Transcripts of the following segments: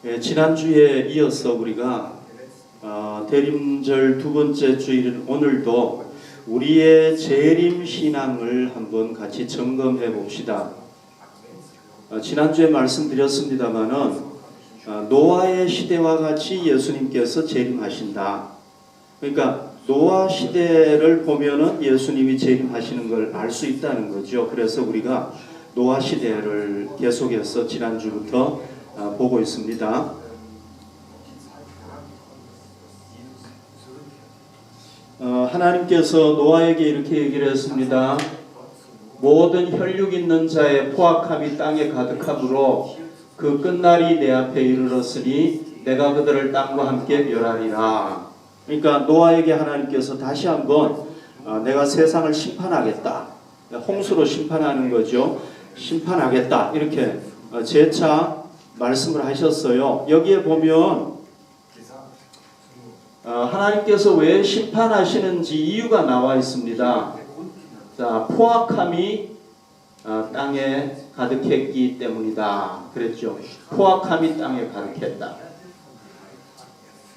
예, 지난주에 이어서 우리가 대림절 두 번째 주일인 오늘도 우리의 재림 신앙을 한번 같이 점검해 봅시다. 지난주에 말씀드렸습니다마는 노아의 시대와 같이 예수님께서 재림하신다. 그러니까 노아 시대를 보면은 예수님이 재림하시는 걸 알 수 있다는 거죠. 그래서 우리가 노아 시대를 계속해서 지난주부터 보고 있습니다. 하나님께서 노아에게 이렇게 얘기를 했습니다. 모든 혈육 있는 자의 포악함이 땅에 가득함으로 그 끝날이 내 앞에 이르렀으니 내가 그들을 땅과 함께 멸하리라. 그러니까 노아에게 하나님께서 다시 한번 내가 세상을 심판하겠다. 홍수로 심판하는 거죠. 심판하겠다. 이렇게 재차 말씀을 하셨어요. 여기에 보면 하나님께서 왜 심판하시는지 이유가 나와 있습니다. 자, 포악함이 땅에 가득했기 때문이다. 그랬죠. 포악함이 땅에 가득했다.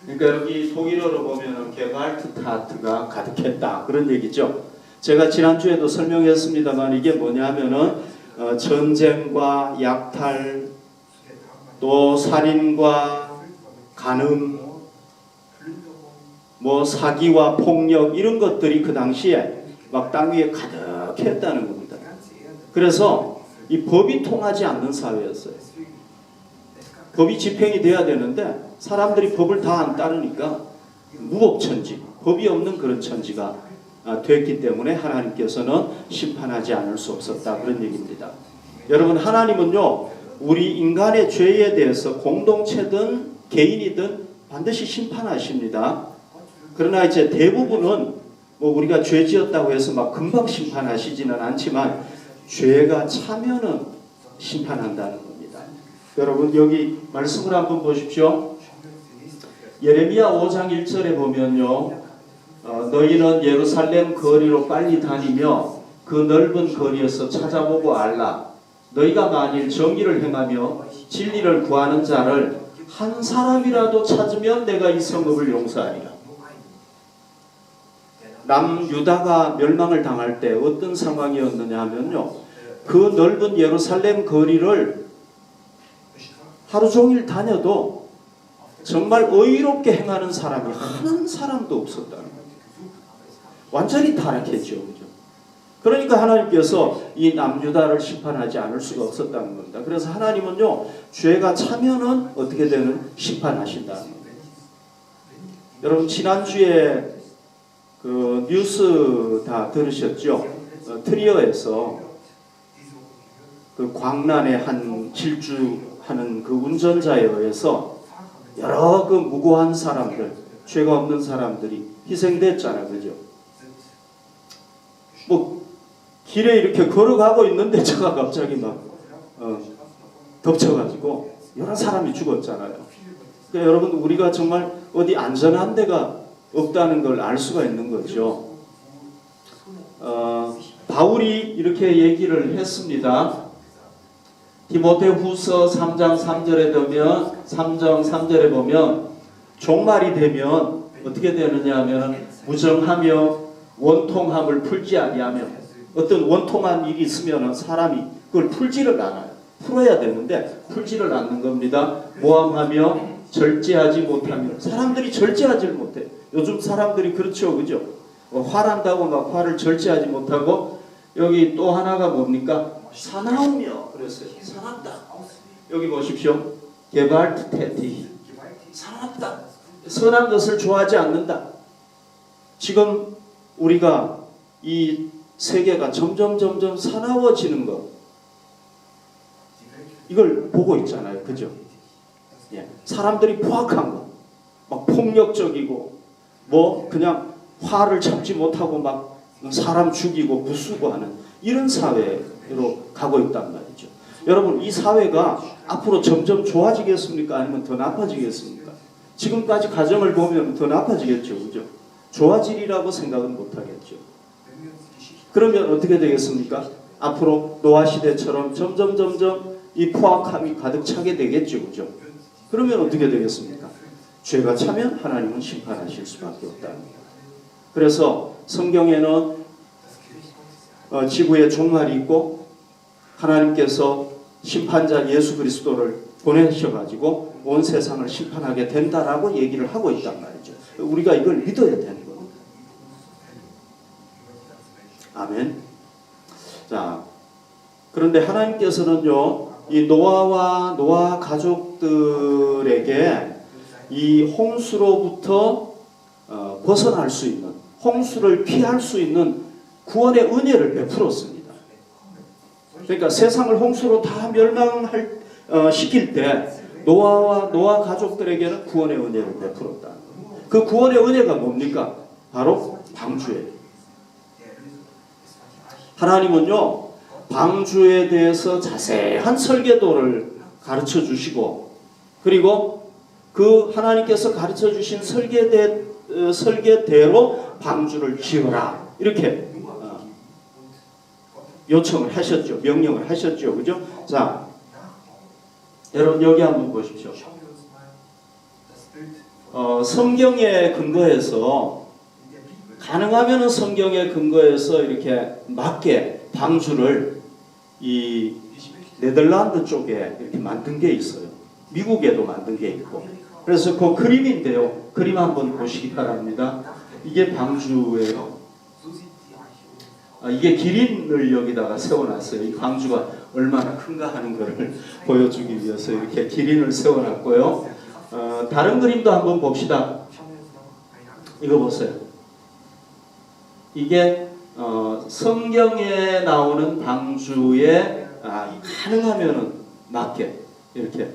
그러니까 여기 독일어로 보면은 게발트타트가 가득했다. 그런 얘기죠. 제가 지난주에도 설명했습니다만 이게 뭐냐면은 전쟁과 약탈, 또 살인과 간음, 사기와 폭력 이런 것들이 그 당시에 막 땅 위에 가득했다는 겁니다. 그래서 이 법이 통하지 않는 사회였어요. 법이 집행이 돼야 되는데 사람들이 법을 다 안 따르니까 무법천지, 법이 없는 그런 천지가 됐기 때문에 하나님께서는 심판하지 않을 수 없었다. 그런 얘기입니다. 여러분, 하나님은요, 우리 인간의 죄에 대해서 공동체든 개인이든 반드시 심판하십니다. 그러나 이제 대부분은 우리가 죄 지었다고 해서 막 금방 심판하시지는 않지만 죄가 차면은 심판한다는 겁니다. 여러분, 여기 말씀을 한번 보십시오. 예레미야 5장 1절에 보면요, 너희는 예루살렘 거리로 빨리 다니며 그 넓은 거리에서 찾아보고 알라. 너희가 만일 정의를 행하며 진리를 구하는 자를 한 사람이라도 찾으면 내가 이 성읍을 용서하리라. 남유다가 멸망을 당할 때 어떤 상황이었느냐 하면요, 그 넓은 예루살렘 거리를 하루 종일 다녀도 정말 의롭게 행하는 사람이 한 사람도 없었다는 거예요. 완전히 타락했죠. 그죠? 그러니까 하나님께서 이 남유다를 심판하지 않을 수가 없었다는 겁니다. 그래서 하나님은요, 죄가 차면은 어떻게 되는 심판하신다는 거예요. 여러분, 지난주에 그 뉴스 다 들으셨죠? 트리어에서 그 광란의 한 질주하는 그 운전자에 의해서 여러 그 무고한 사람들, 죄가 없는 사람들이 희생됐잖아요. 그죠? 길에 이렇게 걸어가고 있는데 차가 갑자기 막 덮쳐가지고 여러 사람이 죽었잖아요. 그러니까 여러분, 우리가 정말 어디 안전한 데가 없다는 걸 알 수가 있는 거죠. 바울이 이렇게 얘기를 했습니다. 디모데후서 3장 3절에 보면 종말이 되면 어떻게 되느냐 하면 무정하며 원통함을 풀지 아니하며, 어떤 원통한 일이 있으면 사람이 그걸 풀지를 않아요. 풀어야 되는데 풀지를 않는 겁니다. 모함하며 절제하지 못하며, 사람들이 절제하지 못해. 요즘 사람들이 그렇죠, 그죠? 화난다고 막 화를 절제하지 못하고, 여기 또 하나가 뭡니까? 사나우며 그랬어요. 사납다. 여기 보십시오. 게발트테티. 사납다. 선한 것을 좋아하지 않는다. 지금 우리가 이 세계가 점점 사나워지는 것, 이걸 보고 있잖아요. 그죠? 예. 사람들이 포악한 것, 막 폭력적이고, 그냥 화를 참지 못하고 막 사람 죽이고 부수고 하는 이런 사회로 가고 있단 말이죠. 여러분, 이 사회가 앞으로 점점 좋아지겠습니까? 아니면 더 나빠지겠습니까? 지금까지 가정을 보면 더 나빠지겠죠. 그죠? 좋아지리라고 생각은 못하겠죠. 그러면 어떻게 되겠습니까? 앞으로 노아 시대처럼 점점 이 포악함이 가득 차게 되겠죠. 그죠? 그러면 어떻게 되겠습니까? 죄가 차면 하나님은 심판하실 수밖에 없다는 거예요. 그래서 성경에는 지구에 종말이 있고 하나님께서 심판자 예수 그리스도를 보내셔가지고 온 세상을 심판하게 된다라고 얘기를 하고 있단 말이죠. 우리가 이걸 믿어야 되는 겁니다. 아멘. 자, 그런데 하나님께서는요, 이 노아와 노아 가족들에게 이 홍수로부터 벗어날 수 있는, 홍수를 피할 수 있는 구원의 은혜를 베풀었습니다. 그러니까 세상을 홍수로 다 시킬 때 노아와 노아 가족들에게는 구원의 은혜를 베풀었다. 그 구원의 은혜가 뭡니까? 바로 방주예요. 하나님은요, 방주에 대해서 자세한 설계도를 가르쳐 주시고, 그리고 그 하나님께서 가르쳐 주신 설계대로 방주를 지어라, 이렇게 요청을 하셨죠. 명령을 하셨죠. 그죠? 자, 여러분 여기 한번 보십시오. 성경에 근거해서, 가능하면 성경에 근거해서 이렇게 맞게 방주를 이 네덜란드 쪽에 이렇게 만든 게 있어요. 미국에도 만든 게 있고. 그래서 그 그림인데요. 그림 한번 보시기 바랍니다. 이게 방주예요. 이게 기린을 여기다가 세워놨어요. 이 방주가 얼마나 큰가 하는 것을 보여주기 위해서 이렇게 기린을 세워놨고요. 다른 그림도 한번 봅시다. 이거 보세요. 이게 성경에 나오는 방주에 가능하면은 맞게 이렇게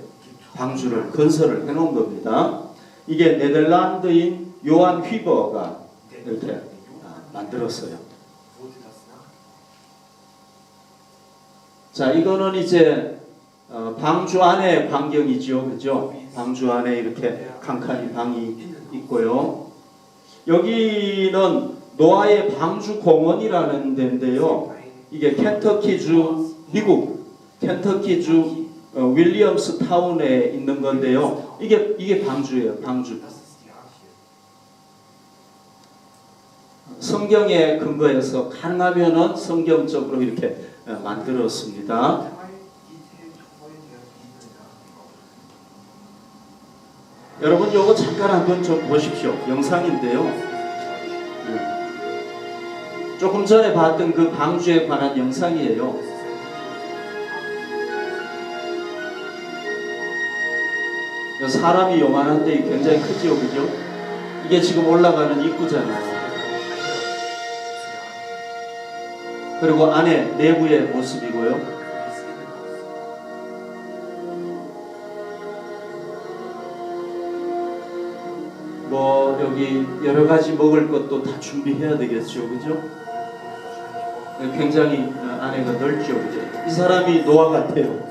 방주를 건설을 해놓은 겁니다. 이게 네덜란드인 요한 휘버가 이렇게 만들었어요. 자, 이거는 이제 방주 안의 광경이죠, 그죠? 방주 안에 이렇게 칸칸이 방이 있고요. 여기는 노아의 방주 공원이라는 데인데요. 이게 켄터키주, 미국 켄터키주 윌리엄스 타운에 있는 건데요. 이게 방주예요, 방주. 성경에 근거해서 가능하면은 성경적으로 이렇게 만들었습니다. 여러분 요거 잠깐 한번 좀 보십시오. 영상인데요. 조금 전에 봤던 그 방주에 관한 영상이에요. 사람이 요만한데 굉장히 크죠, 그죠? 이게 지금 올라가는 입구잖아요. 그리고 안에 내부의 모습이고요. 뭐 여기 여러 가지 먹을 것도 다 준비해야 되겠죠, 그죠? 굉장히 안에가 넓죠, 그죠? 이 사람이 노아 같아요.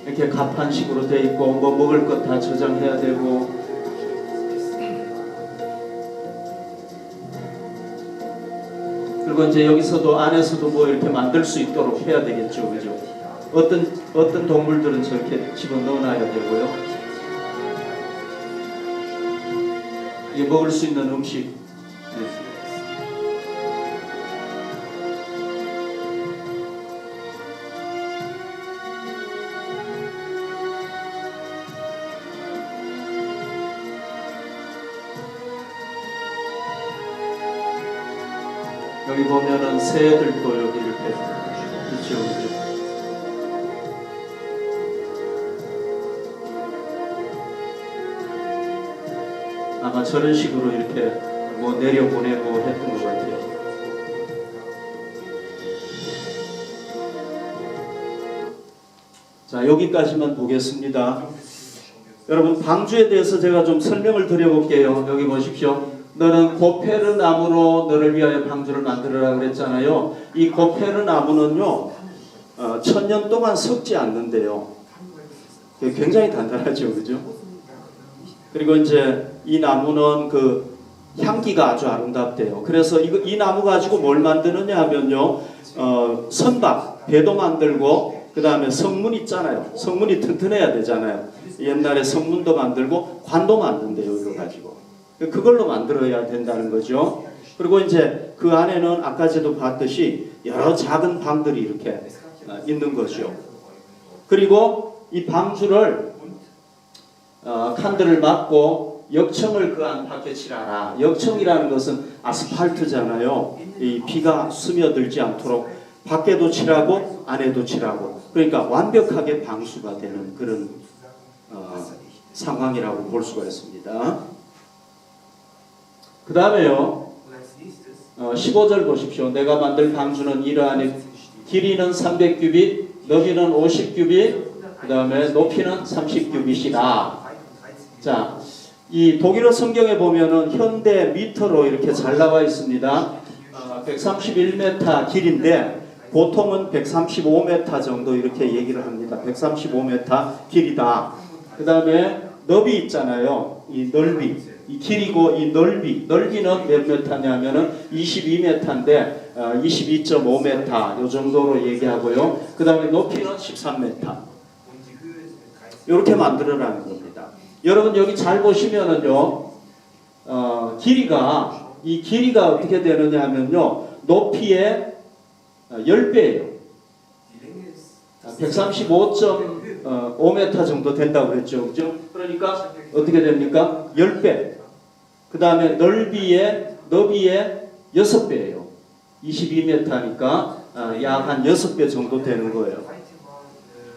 이렇게 갑판식으로 돼 있고 뭐 먹을 것 다 저장해야 되고. 그리고 이제 여기서도 안에서도 뭐 이렇게 만들 수 있도록 해야 되겠죠, 그죠? 어떤 동물들은 저렇게 집어넣어놔야 되고요. 이게 먹을 수 있는 음식. 여기 보면은 새들도 여기 이렇게 있죠. 아마 저런 식으로 이렇게 뭐 내려보내고 했던 것 같아요. 자, 여기까지만 보겠습니다. 여러분, 방주에 대해서 제가 좀 설명을 드려볼게요. 여기 보십시오. 너는 고페르 나무로 너를 위하여 방주를 만들어라 그랬잖아요. 이 고페르 나무는요, 1000년 동안 썩지 않는데요. 굉장히 단단하죠, 그죠? 그리고 이제 이 나무는 그 향기가 아주 아름답대요. 그래서 이 나무 가지고 뭘 만드느냐 하면요, 선박, 배도 만들고 그 다음에 성문 있잖아요. 성문이 튼튼해야 되잖아요. 옛날에 성문도 만들고 관도 만든대요. 이거 가지고. 그걸로 만들어야 된다는 거죠. 그리고 이제 그 안에는 아까 저도 봤듯이 여러 작은 방들이 이렇게 있는 거죠. 그리고 이 방주를 칸들을 막고 역청을 그 안 밖에 칠하라. 역청이라는 것은 아스팔트잖아요. 이 비가 스며들지 않도록 밖에도 칠하고 안에도 칠하고, 그러니까 완벽하게 방수가 되는 그런 상황이라고 볼 수가 있습니다. 그 다음에요 15절 보십시오. 내가 만들 방주는 이러하니 길이는 300규빗, 너비는 50규빗, 그 다음에 높이는 30규빗이라. 자, 이 독일어 성경에 보면은 현대 미터로 이렇게 잘 나와 있습니다. 131m 길인데 보통은 135m 정도 이렇게 얘기를 합니다. 135m 길이다. 그 다음에 너비 있잖아요. 이 넓이, 이 길이고 이 넓이는 몇 메타냐면은 22m인데 22.5m 요 정도로 얘기하고요. 그 다음에 높이는 13m. 이렇게 만들어라는 겁니다. 여러분 여기 잘 보시면은요, 이 길이가 어떻게 되느냐 하면요, 높이의 10배예요. 135.5m 정도 된다고 그랬죠. 그죠? 그러니까 어떻게 됩니까? 10배. 그 다음에 너비의 6배예요. 22m니까 약 한 6배 정도 되는 거예요.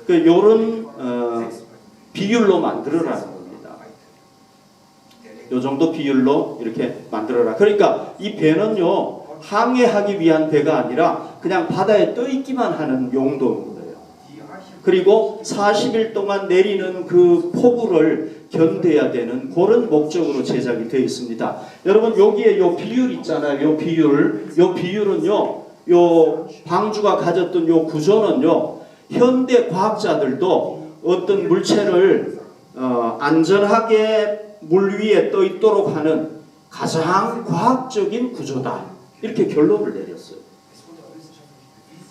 요런 비율로 만들어라는 겁니다. 요 정도 비율로 이렇게 만들어라. 그러니까 이 배는요, 항해하기 위한 배가 아니라 그냥 바다에 떠 있기만 하는 용도인 거예요. 그리고 40일 동안 내리는 그 폭우를 견뎌야 되는 그런 목적으로 제작이 되어 있습니다. 여러분 여기에 요 비율 있잖아요. 요 비율은요, 요 방주가 가졌던 요 구조는요, 현대 과학자들도 어떤 물체를 안전하게 물 위에 떠 있도록 하는 가장 과학적인 구조다. 이렇게 결론을 내렸어요.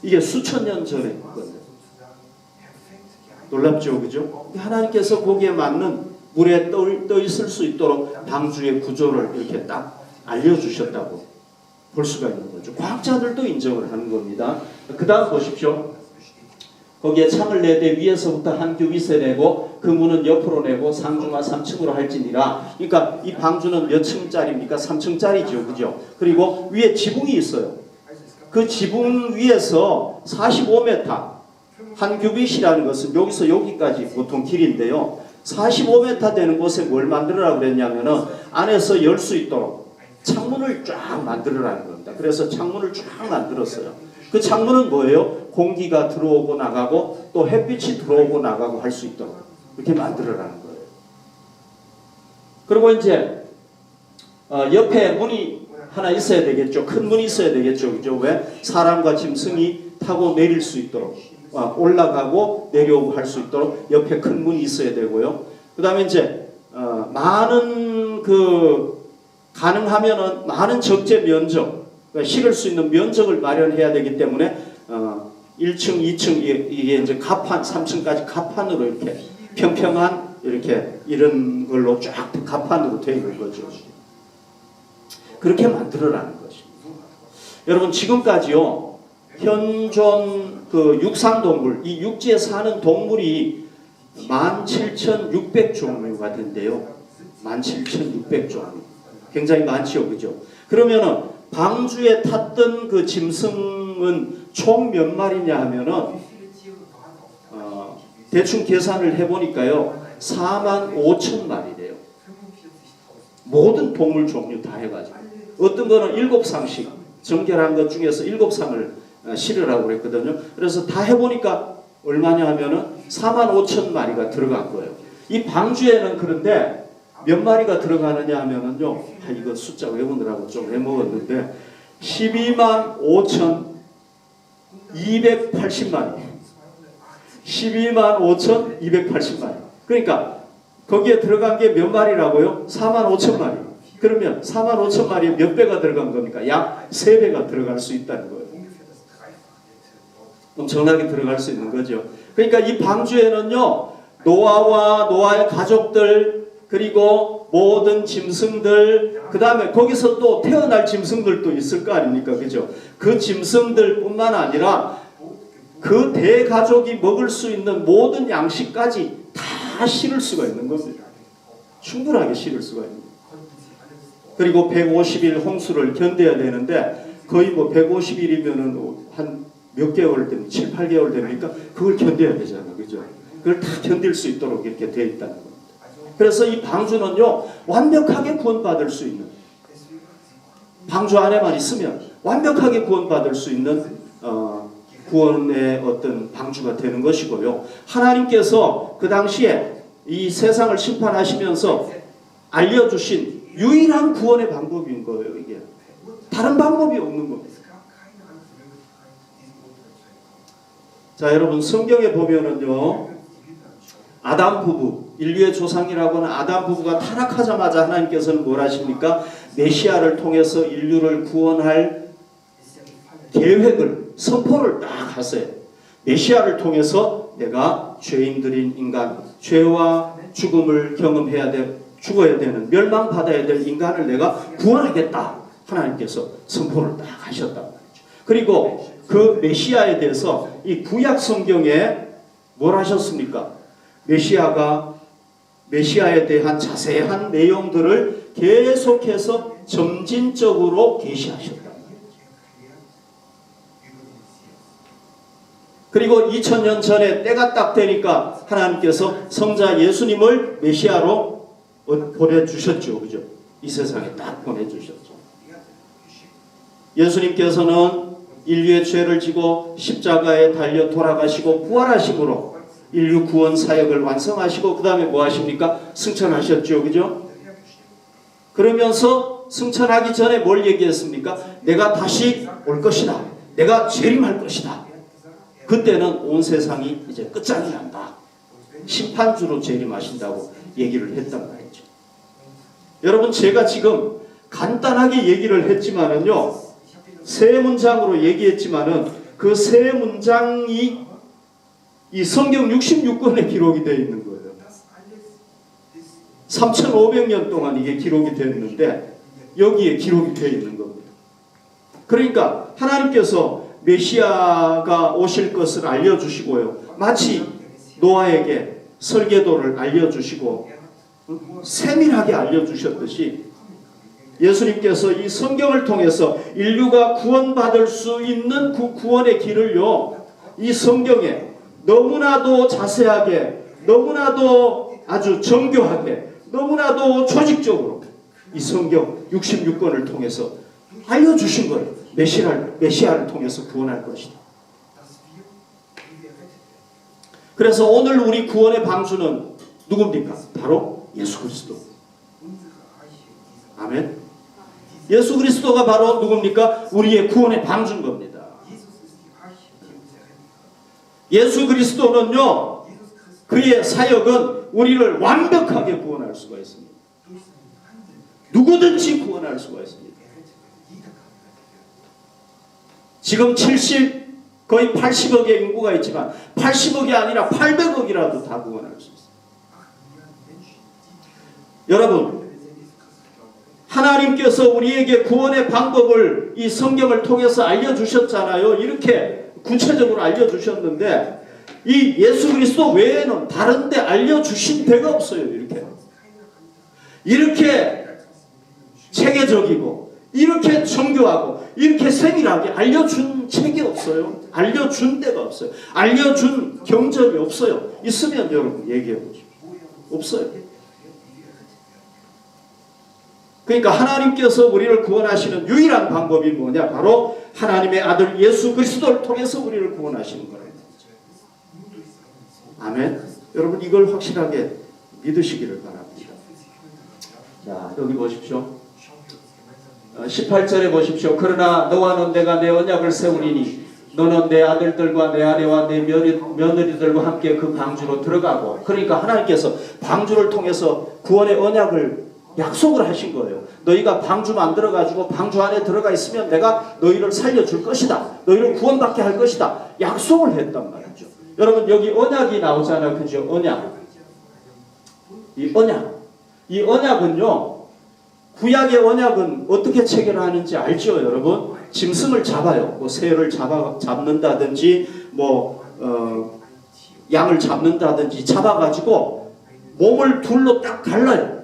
이게 수천 년 전에 건데. 놀랍죠, 그죠? 하나님께서 거기에 맞는 물에 떠 있을 수 있도록 방주의 구조를 이렇게 딱 알려주셨다고 볼 수가 있는 거죠. 과학자들도 인정을 하는 겁니다. 그 다음 보십시오. 거기에 창을 내되 위에서부터 한 규빗에 내고 그 문은 옆으로 내고 상중하 3층으로 할지니라. 그러니까 이 방주는 몇 층짜리입니까? 3층짜리죠, 그죠? 그리고 위에 지붕이 있어요. 그 지붕 위에서 45m, 한 규빗이라는 것은 여기서 여기까지 보통 길인데요. 45m 되는 곳에 뭘 만들어라 그랬냐면은 안에서 열 수 있도록 창문을 쫙 만들어라는 겁니다. 그래서 창문을 쫙 만들었어요. 그 창문은 뭐예요? 공기가 들어오고 나가고 또 햇빛이 들어오고 나가고 할 수 있도록 이렇게 만들어라는 거예요. 그리고 이제 옆에 문이 하나 있어야 되겠죠. 큰 문이 있어야 되겠죠. 그죠? 왜? 사람과 짐승이 타고 내릴 수 있도록, 올라가고 내려오고 할 수 있도록 옆에 큰 문이 있어야 되고요. 그 다음에 이제 많은 가능하면은 많은 적재 면적, 그러니까 실을 수 있는 면적을 마련해야 되기 때문에 1층, 2층 이게 이제 가판, 3층까지 가판으로 이렇게 평평한 이렇게 이런 걸로 쫙 가판으로 되어 있는 거죠. 그렇게 만들어라는 것입니다. 여러분 지금까지요, 현존 육상동물, 이 육지에 사는 동물이 17,600종류가 된대요. 17,600종류. 굉장히 많죠, 그죠? 그러면은 방주에 탔던 그 짐승은 총 몇 마리냐 하면은 대충 계산을 해보니까요, 45,000마리래요. 모든 동물 종류 다 해가지고. 어떤 거는 7상씩 정결한 것 중에서 7상을 실으라고 그랬거든요. 그래서 다 해보니까 얼마냐 하면은 45,000마리가 들어간 거예요. 이 방주에는 그런데 몇 마리가 들어가느냐 하면은요, 이거 숫자 외우느라고 좀 해먹었는데 125,280마리. 125,280마리. 그러니까 거기에 들어간 게 몇 마리라고요? 45,000마리. 그러면 45,000마리에 몇 배가 들어간 겁니까? 약 3배가 들어갈 수 있다는 거예요. 엄청나게 들어갈 수 있는 거죠. 그러니까 이 방주에는요, 노아와 노아의 가족들, 그리고 모든 짐승들, 그 다음에 거기서 또 태어날 짐승들도 있을 거 아닙니까? 그죠? 그 짐승들 뿐만 아니라 그 대가족이 먹을 수 있는 모든 양식까지 다 실을 수가 있는 겁니다. 충분하게 실을 수가 있는 겁니다. 그리고 150일 홍수를 견뎌야 되는데, 거의 뭐 150일이면은 한 몇 개월 됩니까? 7, 8개월 됩니까? 그걸 견뎌야 되잖아요. 그죠? 그걸 다 견딜 수 있도록 이렇게 되어 있다는 겁니다. 그래서 이 방주는요, 완벽하게 구원받을 수 있는, 방주 안에만 있으면 완벽하게 구원받을 수 있는 구원의 어떤 방주가 되는 것이고요. 하나님께서 그 당시에 이 세상을 심판하시면서 알려주신 유일한 구원의 방법인 거예요. 이게 다른 방법이 없는 겁니다. 자, 여러분, 성경에 보면은요, 아담 부부, 인류의 조상이라고 하는 아담 부부가 타락하자마자 하나님께서는 뭘 하십니까? 메시아를 통해서 인류를 구원할 계획을, 선포를 딱 하세요. 메시아를 통해서 내가 죄인들인 인간, 죄와 죽음을 경험해야 돼, 죽어야 되는, 멸망받아야 될 인간을 내가 구원하겠다. 하나님께서 선포를 딱 하셨단 말이죠. 그리고 그 메시아에 대해서 이 구약 성경에 뭘 하셨습니까? 메시아에 대한 자세한 내용들을 계속해서 점진적으로 계시하셨다. 그리고 2000년 전에 때가 딱 되니까 하나님께서 성자 예수님을 메시아로 보내주셨죠. 그죠? 이 세상에 딱 보내주셨죠. 예수님께서는 인류의 죄를 지고 십자가에 달려 돌아가시고 부활하심으로 인류 구원 사역을 완성하시고 그 다음에 뭐 하십니까? 승천하셨죠. 그죠? 그러면서 승천하기 전에 뭘 얘기했습니까? 내가 다시 올 것이다. 내가 재림할 것이다. 그때는 온 세상이 이제 끝장이 난다. 심판주로 재림하신다고 얘기를 했단 말이죠. 여러분, 제가 지금 간단하게 얘기를 했지만은요, 세 문장으로 얘기했지만은 그 세 문장이 이 성경 66권에 기록이 되어 있는 거예요. 3,500년 동안 이게 기록이 됐는데 여기에 기록이 되어 있는 겁니다. 그러니까 하나님께서 메시아가 오실 것을 알려주시고요. 마치 노아에게 설계도를 알려주시고 세밀하게 알려주셨듯이 예수님께서 이 성경을 통해서 인류가 구원받을 수 있는 그 구원의 길을요, 이 성경에 너무나도 자세하게, 너무나도 아주 정교하게, 너무나도 조직적으로 이 성경 66권을 통해서 알려주신 거예요. 메시아를 통해서 구원할 것이다. 그래서 오늘 우리 구원의 방주는 누굽니까? 바로 예수 그리스도. 아멘. 예수 그리스도가 바로 누굽니까? 우리의 구원의 방주인 겁니다. 예수 그리스도는요, 그의 사역은 우리를 완벽하게 구원할 수가 있습니다. 누구든지 구원할 수가 있습니다. 지금 70, 거의 80억의 인구가 있지만 80억이 아니라 800억이라도 다 구원할 수 있습니다. 여러분, 하나님께서 우리에게 구원의 방법을 이 성경을 통해서 알려주셨잖아요. 이렇게 구체적으로 알려주셨는데 이 예수 그리스도 외에는 다른 데 알려주신 데가 없어요. 이렇게 체계적이고 이렇게 정교하고 이렇게 세밀하게 알려준 책이 없어요. 알려준 데가 없어요. 알려준 경전이 없어요. 있으면 여러분 얘기해보죠. 없어요. 그러니까 하나님께서 우리를 구원하시는 유일한 방법이 뭐냐? 바로 하나님의 아들 예수 그리스도를 통해서 우리를 구원하시는 거예요. 아멘. 여러분, 이걸 확실하게 믿으시기를 바랍니다. 자, 여기 보십시오. 18절에 보십시오. 그러나 너와 내가 내 언약을 세우리니 너는 내 아들들과 내 아내와 내 며느리들과 함께 그 방주로 들어가고. 그러니까 하나님께서 방주를 통해서 구원의 언약을 약속을 하신 거예요. 너희가 방주 만들어가지고 방주 안에 들어가 있으면 내가 너희를 살려줄 것이다. 너희를 구원받게 할 것이다. 약속을 했단 말이죠. 여러분 여기 언약이 나오잖아요. 그죠? 언약. 이 언약. 이 언약은요. 구약의 언약은 어떻게 체결하는지 알죠, 여러분? 짐승을 잡아요. 뭐 새를 잡는다든지 양을 잡는다든지 잡아가지고 몸을 둘로 딱 갈라요.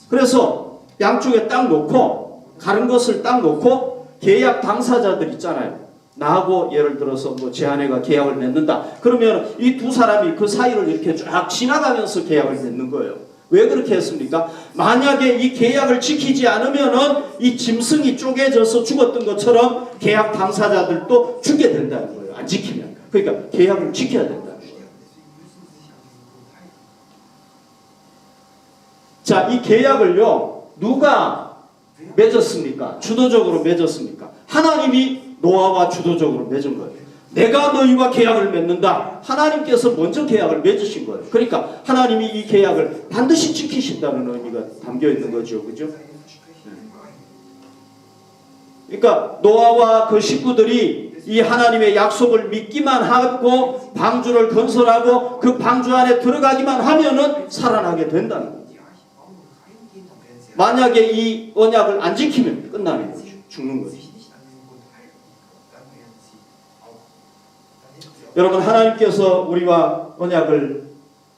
그래서 양쪽에 딱 놓고 가른 것을 딱 놓고 계약 당사자들 있잖아요. 나하고 예를 들어서 제 아내가 계약을 맺는다. 그러면 이 두 사람이 그 사이를 이렇게 쫙 지나가면서 계약을 맺는 거예요. 왜 그렇게 했습니까? 만약에 이 계약을 지키지 않으면은 이 짐승이 쪼개져서 죽었던 것처럼 계약 당사자들도 죽게 된다는 거예요. 안 지키면. 그러니까 계약을 지켜야 된다는 거예요. 자, 이 계약을요, 누가 맺었습니까? 주도적으로 맺었습니까? 하나님이 노아와 주도적으로 맺은 거예요. 내가 너희와 계약을 맺는다. 하나님께서 먼저 계약을 맺으신 거예요. 그러니까 하나님이 이 계약을 반드시 지키신다는 의미가 담겨 있는 거죠. 그죠? 그러니까 노아와 그 식구들이 이 하나님의 약속을 믿기만 하고 방주를 건설하고 그 방주 안에 들어가기만 하면은 살아나게 된다는 거예요. 만약에 이 언약을 안 지키면 끝나는 거죠. 죽는 거죠. 여러분 하나님께서 우리와 언약을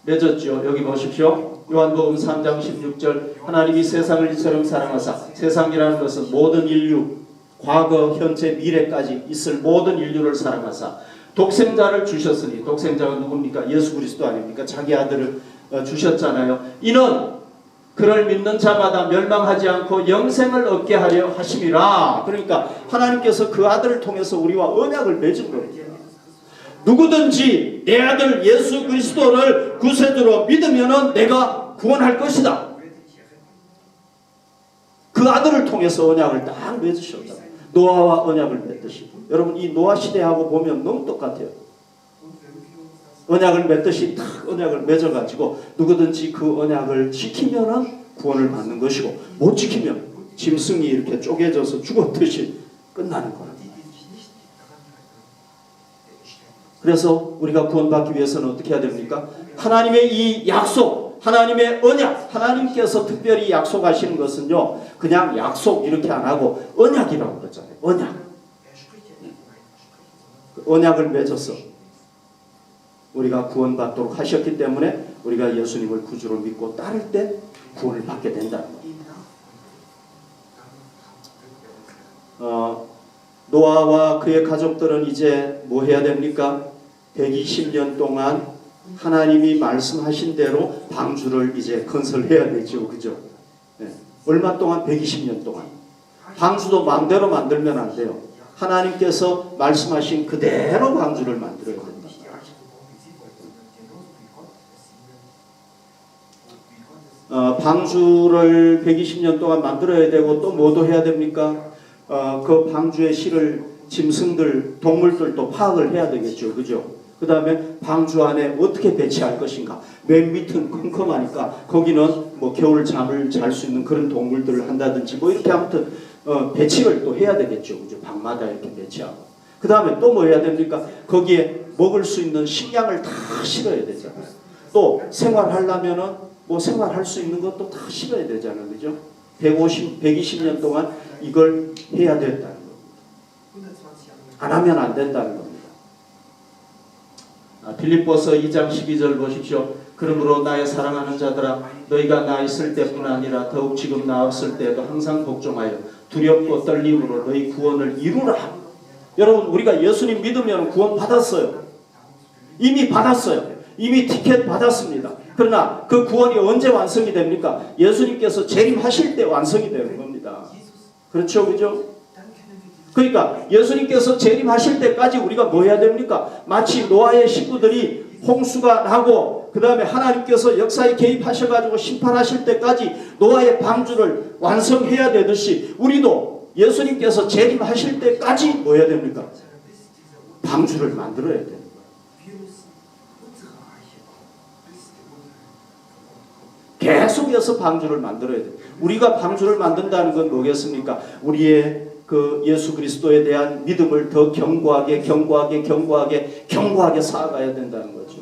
맺었죠. 여기 보십시오. 요한복음 3장 16절 하나님이 세상을 이처럼 사랑하사 세상이라는 것은 모든 인류 과거, 현재, 미래까지 있을 모든 인류를 사랑하사 독생자를 주셨으니 독생자가 누굽니까? 예수 그리스도 아닙니까? 자기 아들을 주셨잖아요. 이는 그를 믿는 자마다 멸망하지 않고 영생을 얻게 하려 하심이라. 그러니까 하나님께서 그 아들을 통해서 우리와 언약을 맺은 겁니다. 누구든지 내 아들 예수 그리스도를 구세주로 믿으면은 내가 구원할 것이다. 그 아들을 통해서 언약을 딱 맺으셨다. 노아와 언약을 맺듯이. 여러분 이 노아 시대하고 보면 너무 똑같아요. 언약을 맺듯이 딱 언약을 맺어가지고 누구든지 그 언약을 지키면은 구원을 받는 것이고 못 지키면 짐승이 이렇게 쪼개져서 죽었듯이 끝나는 거예요. 그래서 우리가 구원받기 위해서는 어떻게 해야 됩니까? 하나님의 이 약속, 하나님의 언약, 하나님께서 특별히 약속하시는 것은요, 그냥 약속 이렇게 안 하고 언약이라고 그러잖아요. 언약. 언약을 맺어서 우리가 구원받도록 하셨기 때문에 우리가 예수님을 구주로 믿고 따를 때 구원을 받게 된다는 거예요. 노아와 그의 가족들은 이제 뭐 해야 됩니까? 120년 동안 하나님이 말씀하신 대로 방주를 이제 건설해야 되죠. 그죠? 네. 얼마 동안? 120년 동안. 방주도 마음대로 만들면 안 돼요. 하나님께서 말씀하신 그대로 방주를 만들어야 된다. 방주를 120년 동안 만들어야 되고 또 뭐도 해야 됩니까? 그 방주에 실을 짐승들, 동물들도 파악을 해야 되겠죠. 그죠? 그 다음에 방주 안에 어떻게 배치할 것인가. 맨 밑은 컴컴하니까 거기는 뭐 겨울 잠을 잘 수 있는 그런 동물들을 한다든지 뭐 이렇게 아무튼 배치를 또 해야 되겠죠. 그죠? 방마다 이렇게 배치하고. 그 다음에 또 뭐 해야 됩니까? 거기에 먹을 수 있는 식량을 다 실어야 되잖아요. 또 생활하려면은 뭐 생활할 수 있는 것도 다 실어야 되잖아요. 그죠? 120년 동안 이걸 해야 된다는 겁니다. 안 하면 안 된다는 겁니다. 빌립보서 2장 12절 보십시오. 그러므로 나의 사랑하는 자들아 너희가 나 있을 때뿐 아니라 더욱 지금 나 없을 때에도 항상 복종하여 두렵고 떨림으로 너희 구원을 이루라. 여러분 우리가 예수님 믿으면 구원 받았어요. 이미 받았어요. 이미 티켓 받았습니다. 그러나 그 구원이 언제 완성이 됩니까? 예수님께서 재림하실 때 완성이 되는 겁니다. 그렇죠? 그죠? 그러니까 예수님께서 재림하실 때까지 우리가 뭐 해야 됩니까? 마치 노아의 식구들이 홍수가 나고 그 다음에 하나님께서 역사에 개입하셔가지고 심판하실 때까지 노아의 방주를 완성해야 되듯이 우리도 예수님께서 재림하실 때까지 뭐 해야 됩니까? 방주를 만들어야 돼요. 계속해서 방주를 만들어야 돼. 우리가 방주를 만든다는 건 뭐겠습니까? 우리의 그 예수 그리스도에 대한 믿음을 더 견고하게 쌓아가야 된다는 거죠.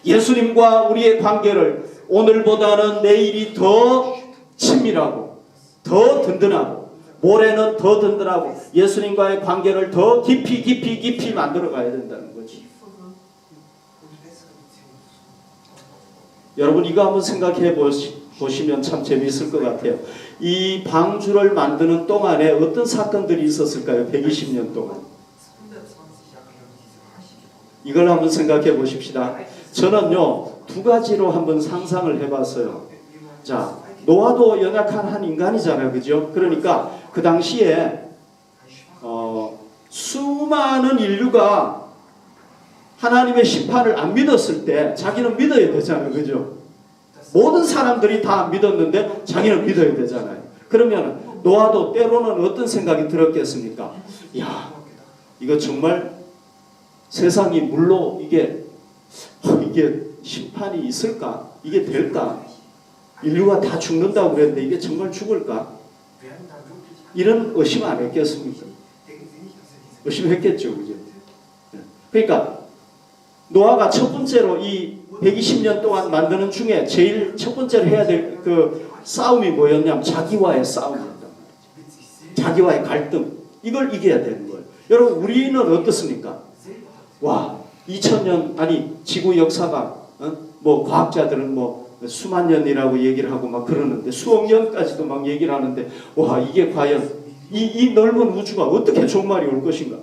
예수님과 우리의 관계를 오늘보다는 내일이 더 친밀하고 더 든든하고 모레는 더 든든하고 예수님과의 관계를 더 깊이 만들어 가야 된다는 거지. 여러분 이거 한번 생각해 보시면 참 재미있을 것 같아요. 이 방주를 만드는 동안에 어떤 사건들이 있었을까요? 120년 동안. 이걸 한번 생각해 보십시다. 저는요 2가지로 한번 상상을 해봤어요. 자, 노아도 연약한 한 인간이잖아요, 그죠? 그러니까 그 당시에 수많은 인류가 하나님의 심판을 안 믿었을 때 자기는 믿어야 되잖아요, 그죠? 모든 사람들이 다 안 믿었는데 자기는 믿어야 되잖아요. 그러면 노아도 때로는 어떤 생각이 들었겠습니까? 야, 이거 정말 세상이 물로 이게 심판이 있을까? 이게 될까? 인류가 다 죽는다고 그랬는데 이게 정말 죽을까? 이런 의심 안 했겠습니까? 의심했겠죠, 그죠? 그러니까 노아가 첫 번째로 이 120년 동안 만드는 중에 제일 첫 번째로 해야 될 그 싸움이 뭐였냐면 자기와의 싸움이었단 말이죠. 자기와의 갈등. 이걸 이겨야 되는 거예요. 여러분 우리는 어떻습니까? 와, 2000년 아니 지구 역사가 뭐 과학자들은 뭐 수만 년이라고 얘기를 하고 막 그러는데 수억 년까지도 막 얘기를 하는데 와 이게 과연 이 넓은 우주가 어떻게 종말이 올 것인가?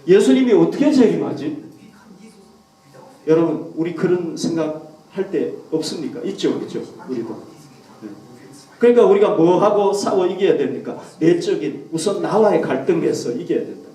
예수님이 어떻게 재림하지? 여러분 우리 그런 생각할 때 없습니까? 있죠, 그렇죠? 우리도. 네. 그러니까 우리가 뭐 하고 싸워 이겨야 됩니까? 내적인 우선 나와의 갈등에서 이겨야 된다.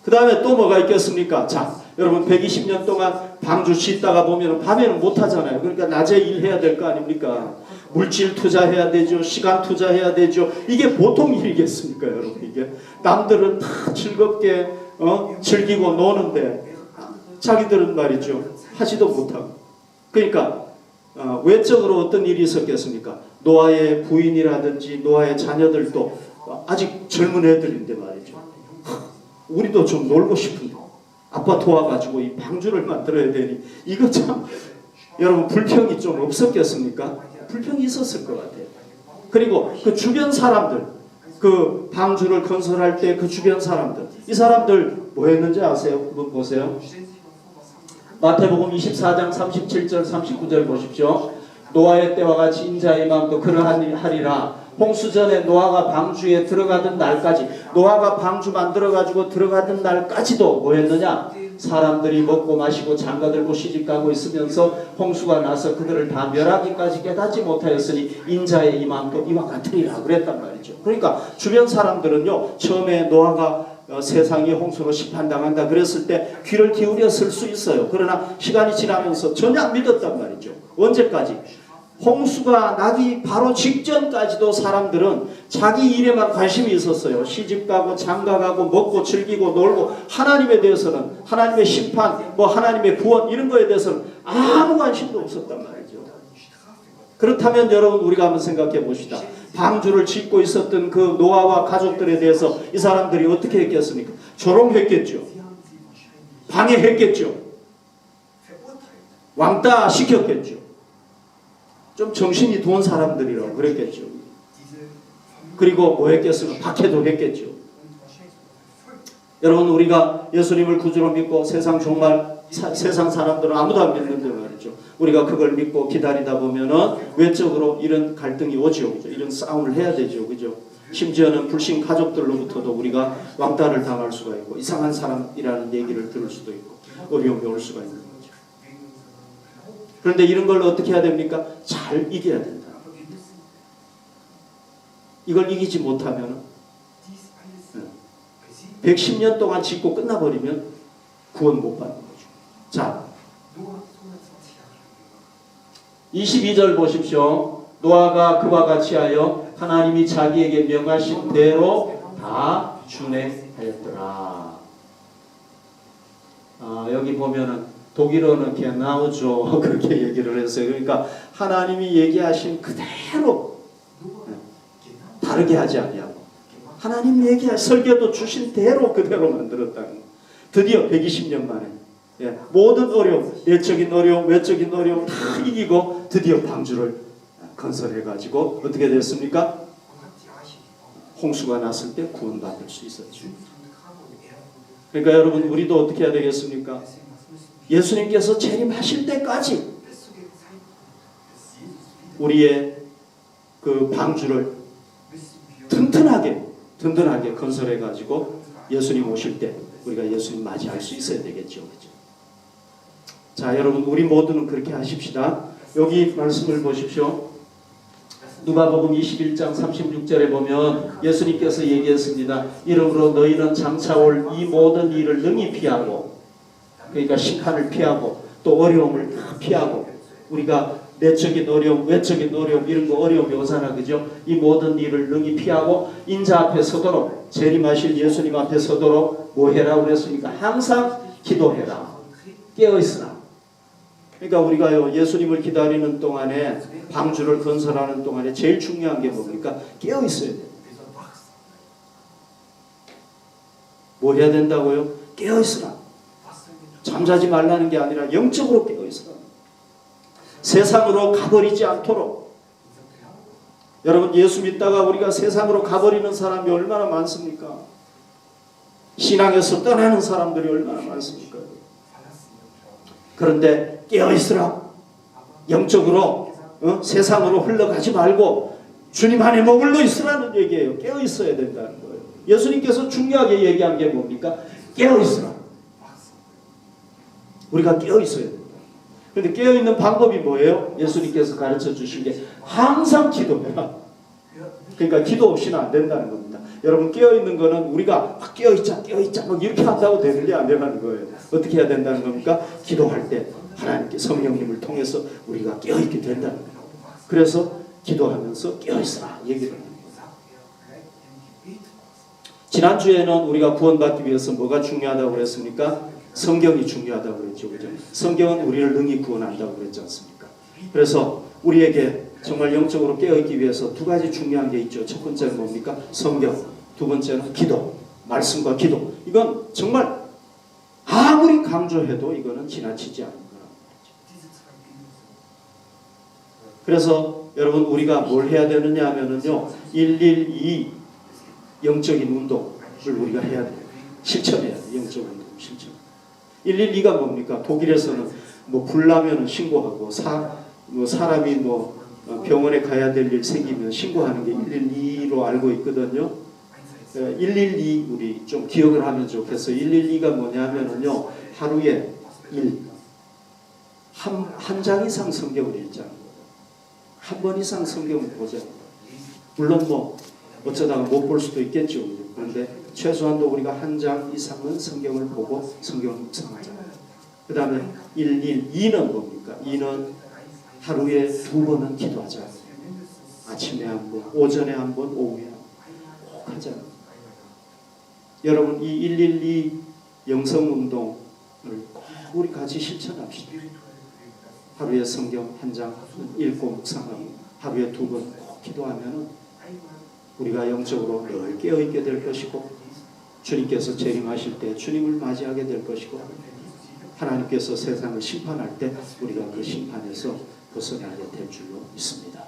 그 다음에 또 뭐가 있겠습니까? 자, 여러분 120년 동안 방주 짓다가 보면 밤에는 못 하잖아요. 그러니까 낮에 일해야 될 거 아닙니까? 물질 투자해야 되죠. 시간 투자해야 되죠. 이게 보통 일이겠습니까, 여러분? 이게 남들은 다 즐겁게 즐기고 노는데 자기들은 말이죠 하지도 못하고. 그러니까 외적으로 어떤 일이 있었겠습니까? 노아의 부인이라든지 노아의 자녀들도 아직 젊은 애들인데 말이죠. 우리도 좀 놀고 싶은데 아빠 도와가지고 이 방주를 만들어야 되니 이거 참 여러분 불평이 좀 없었겠습니까? 불평이 있었을 것 같아요. 그리고 그 주변 사람들 그 방주를 건설할 때 그 주변 사람들 이 사람들 뭐 했는지 아세요? 한번 보세요. 마태복음 24장 37절 39절 보십시오. 노아의 때와 같이 인자의 마음도 그러하리라. 홍수전에 노아가 방주에 들어가던 날까지 노아가 방주 만들어가지고 들어가던 날까지도 뭐 했느냐? 사람들이 먹고 마시고 장가들고 시집가고 있으면서 홍수가 나서 그들을 다 멸하기까지 깨닫지 못하였으니 인자의 이 마음도 이와 같으리라 그랬단 말이죠. 그러니까 주변 사람들은요 처음에 노아가 세상이 홍수로 심판당한다 그랬을 때 귀를 기울였을 수 있어요. 그러나 시간이 지나면서 전혀 안 믿었단 말이죠. 언제까지? 홍수가 나기 바로 직전까지도 사람들은 자기 일에만 관심이 있었어요. 시집가고 장가가고 먹고 즐기고 놀고 하나님에 대해서는 하나님의 심판 뭐 하나님의 구원 이런 거에 대해서는 아무 관심도 없었단 말이죠. 그렇다면 여러분 우리가 한번 생각해 봅시다. 방주를 짓고 있었던 그 노아와 가족들에 대해서 이 사람들이 어떻게 했겠습니까? 조롱했겠죠. 방해했겠죠. 왕따 시켰겠죠. 좀 정신이 돈 사람들이라고 그랬겠죠. 그리고 뭐 했겠으면 박해도 했겠죠. 여러분 우리가 예수님을 구주로 믿고 세상 사람들은 아무도 안 믿는데 말이죠. 우리가 그걸 믿고 기다리다 보면은 외적으로 이런 갈등이 오죠. 그죠? 이런 싸움을 해야 되죠. 그죠? 심지어는 불신 가족들로부터도 우리가 왕따를 당할 수가 있고 이상한 사람이라는 얘기를 들을 수도 있고 어려움이 올 수가 있는 거죠. 그런데 이런 걸 어떻게 해야 됩니까? 잘 이겨야 된다. 이걸 이기지 못하면 110년 동안 짓고 끝나버리면 구원 못 받는 거죠. 자, 22절 보십시오. 노아가 그와 같이 하여 하나님이 자기에게 명하신 대로 다 준행하였더라. 여기 보면은 독일어는 genau 그렇게 얘기를 했어요. 그러니까 하나님이 얘기하신 그대로 다르게 하지 아니하고 하나님 얘기할 설교도 주신 대로 그대로 만들었다는 거. 드디어 120년 만에 모든 어려움, 내적인 어려움, 외적인 어려움 다 이기고 드디어 방주를 건설해가지고 어떻게 됐습니까? 홍수가 났을 때 구원받을 수 있었죠. 그러니까 여러분 우리도 어떻게 해야 되겠습니까? 예수님께서 재림하실 때까지 우리의 그 방주를 든든하게 건설해가지고 예수님 오실 때 우리가 예수님 맞이할 수 있어야 되겠죠. 그렇죠? 자, 여러분 우리 모두는 그렇게 하십시다. 여기 말씀을 보십시오. 누가복음 21장 36절에 보면 예수님께서 얘기했습니다. 이러므로 너희는 장차 올 이 모든 일을 능히 피하고, 그러니까 심판을 피하고 또 어려움을 다 피하고, 우리가 내적인 어려움, 외적인 어려움 이런 거 어려움이 오잖아, 그죠? 이 모든 일을 능히 피하고 인자 앞에 서도록, 재림하실 예수님 앞에 서도록 뭐 해라 그랬습니까? 항상 기도해라. 깨어있으라. 그러니까 우리가요 예수님을 기다리는 동안에 방주를 건설하는 동안에 제일 중요한 게 뭡니까? 깨어있어야 돼요. 뭐 해야 된다고요? 깨어있으라. 잠자지 말라는 게 아니라 영적으로 깨어있으라. 세상으로 가버리지 않도록. 여러분 예수 믿다가 우리가 세상으로 가버리는 사람이 얼마나 많습니까? 신앙에서 떠나는 사람들이 얼마나 많습니까? 그런데 깨어있으라. 영적으로 세상으로 흘러가지 말고 주님 안에 머물러 있으라는 얘기예요. 깨어있어야 된다는 거예요. 예수님께서 중요하게 얘기한 게 뭡니까? 깨어있으라. 우리가 깨어있어야 된다. 그런데 깨어있는 방법이 뭐예요? 예수님께서 가르쳐 주신 게 항상 기도해라. 그러니까 기도 없이는 안 된다는 겁니다. 여러분 깨어있는 거는 우리가 깨어있자 막 이렇게 한다고 되는 게 아니라는 거예요. 어떻게 해야 된다는 겁니까? 기도할 때 하나님께 성령님을 통해서 우리가 깨어있게 된다는 거예요. 그래서 기도하면서 깨어있으라 얘기를 합니다. 지난주에는 우리가 구원받기 위해서 뭐가 중요하다고 그랬습니까? 성경이 중요하다고 그랬죠. 그죠? 성경은 우리를 능히 구원한다고 그랬지 않습니까? 그래서 우리에게 정말 영적으로 깨어있기 위해서 두 가지 중요한 게 있죠. 첫 번째는 뭡니까? 성경. 두 번째는 기도. 말씀과 기도. 이건 정말 아무리 강조해도 이거는 지나치지 않는 거라고 그랬죠. 그래서 여러분 우리가 뭘 해야 되느냐 하면은요. 112 영적인 운동을 우리가 해야 돼요. 실천해야 돼요. 영적 운동 실천. 112가 뭡니까? 독일에서는 뭐 불나면 신고하고 사람이 병원에 가야 될 일 생기면 신고하는 게 112로 알고 있거든요. 112 우리 좀 기억을 하면 좋겠어요. 112가 뭐냐면은요. 하루에 한 장 이상 성경을 읽자는 거예요. 한 번 이상 성경을 보자. 물론 어쩌다가 못 볼 수도 있겠죠. 그런데 최소한도 우리가 한 장 이상은 성경을 보고 성경을 묵상하자. 그 다음에 112는 뭡니까? 2는 하루에 2번은 기도하자. 아침에 한 번, 오전에 한 번, 오후에 한 번 꼭 하자. 여러분 이 112 영성운동을 꼭 우리 같이 실천합시다. 하루에 성경 한 장 읽고 묵상하고 하루에 2번 꼭 기도하면은 우리가 영적으로 늘 깨어있게 될 것이고 주님께서 재림하실 때 주님을 맞이하게 될 것이고 하나님께서 세상을 심판할 때 우리가 그 심판에서 벗어나게 될 줄로 믿습니다.